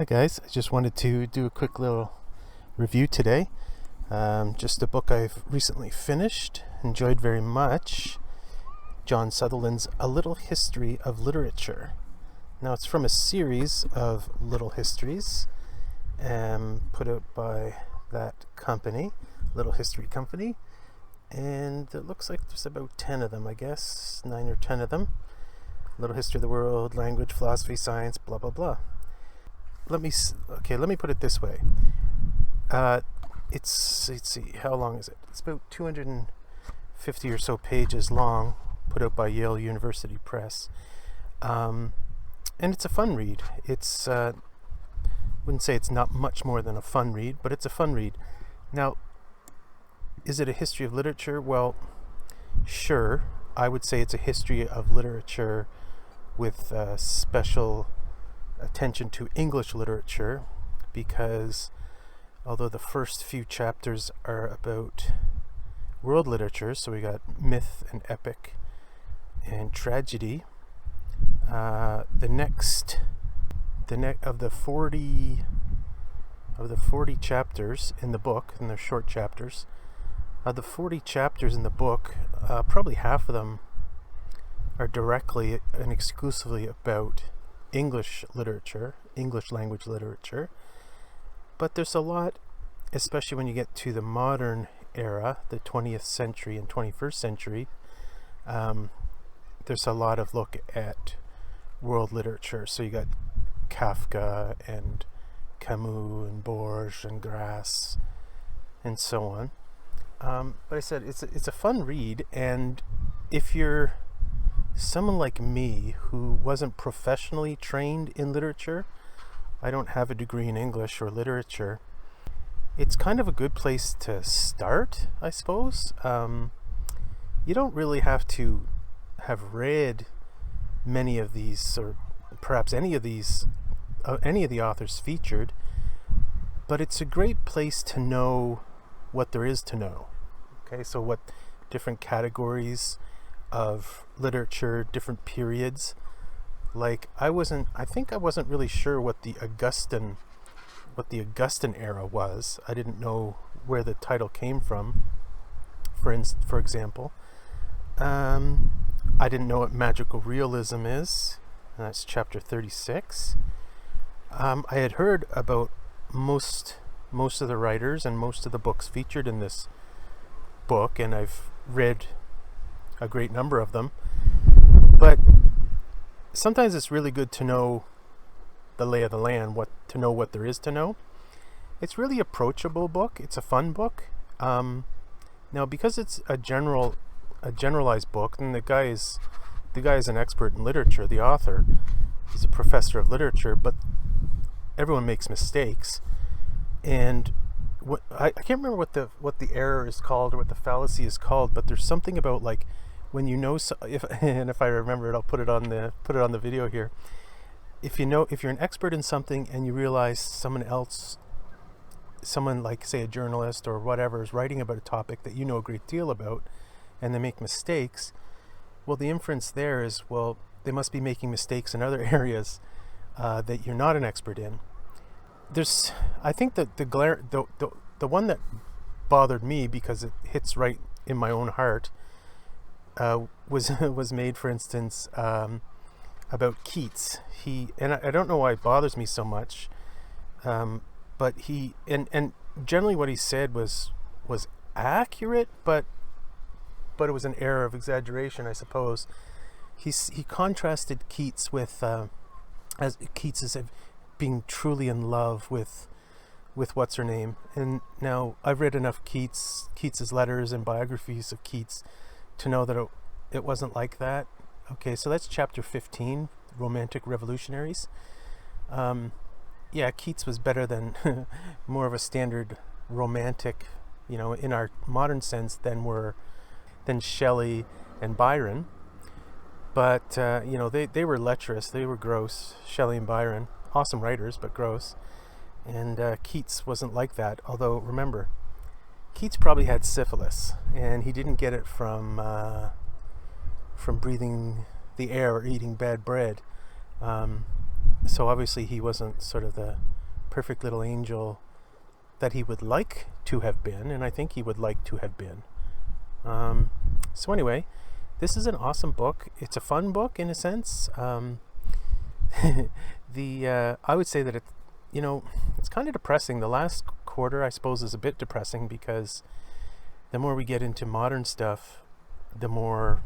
Hi guys, I just wanted to do a quick little review today. Just a book I've recently finished, enjoyed very much. John Sutherland's A Little History of Literature. Now it's from a series of little histories put out by that company, Little History Company. And it looks like there's about 10 of them, I guess, 9 or 10 of them. Little history of the world, language, philosophy, science, blah, blah, blah. Let me put it this way. Let's see, how long is it? It's about 250 or so pages long, put out by Yale University Press. And it's a fun read. It's, wouldn't say it's not much more than a fun read, but it's a fun read. Now, is it a history of literature? Well, sure. I would say it's a history of literature with special attention to English literature, because although the first few chapters are about world literature, so we got myth and epic and tragedy, of the 40 chapters in the book, and they're short chapters, of the 40 chapters in the book, probably half of them are directly and exclusively about English literature, English language literature. But there's a lot, especially when you get to the modern era, the 20th century and 21st century, there's a lot of look at world literature. So you got Kafka and Camus and Borges and Grasse and so on. But I said it's a fun read, and if you're someone like me who wasn't professionally trained in literature, I don't have a degree in English or literature, it's kind of a good place to start, I suppose. You don't really have to have read many of these, or perhaps any of the authors featured, but it's a great place to know what there is to know. Okay, so what different categories of literature, different periods. Like I think I wasn't really sure what the Augustan era was. I didn't know where the title came from. For example, I didn't know what magical realism is. And that's chapter 36. I had heard about most of the writers and most of the books featured in this book, and I've read a great number of them, but sometimes it's really good to know the lay of the land, to know what there is to know. It's really approachable book. It's a fun book. Now, because it's a generalized book, and the guy is an expert in literature. The author, he's a professor of literature, but everyone makes mistakes. And I can't remember what the error is called or what the fallacy is called, but there's something about, like, when you know, if I remember it, I'll put it on the video here. If you're an expert in something and you realize someone like, say, a journalist or whatever, is writing about a topic that you know a great deal about, and they make mistakes, well, the inference there is, well, they must be making mistakes in other areas that you're not an expert in. I think that the one that bothered me, because it hits right in my own heart, was made, for instance, about Keats. And I don't know why it bothers me so much, but and generally what he said was accurate, but it was an error of exaggeration, I suppose. He contrasted Keats with as Keats as being truly in love with what's her name. And now I've read enough Keats's letters and biographies of Keats to know that it wasn't like that. Okay, so that's chapter 15, Romantic Revolutionaries. Keats was better than more of a standard romantic, in our modern sense, than Shelley and Byron. But they were lecherous, they were gross. Shelley and Byron, awesome writers, but gross. And Keats wasn't like that. Although, remember, Keats probably had syphilis, and he didn't get it from breathing the air or eating bad bread. So obviously he wasn't sort of the perfect little angel that he would like to have been, and I think he would like to have been. So anyway, this is an awesome book. It's a fun book in a sense. I would say that it's kind of depressing. The last quarter, I suppose, is a bit depressing because the more we get into modern stuff, the more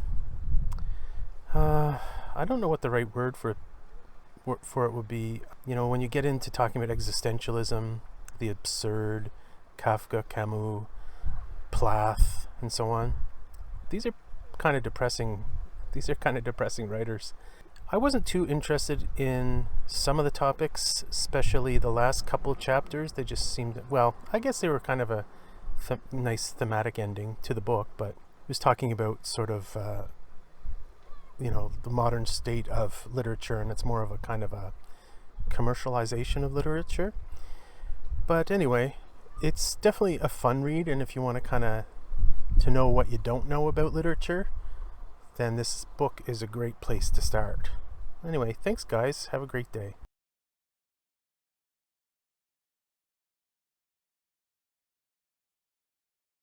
I don't know what the right word for it would be. When you get into talking about existentialism, the absurd, Kafka, Camus, Plath, and so on, these are kind of depressing writers. I wasn't too interested in some of the topics, especially the last couple of chapters. They just seemed, well, I guess they were kind of a nice thematic ending to the book, but it was talking about sort of the modern state of literature, and it's more of a kind of a commercialization of literature. But anyway, it's definitely a fun read, and if you want to kind of to know what you don't know about literature, then this book is a great place to start. Anyway, thanks guys. Have a great day.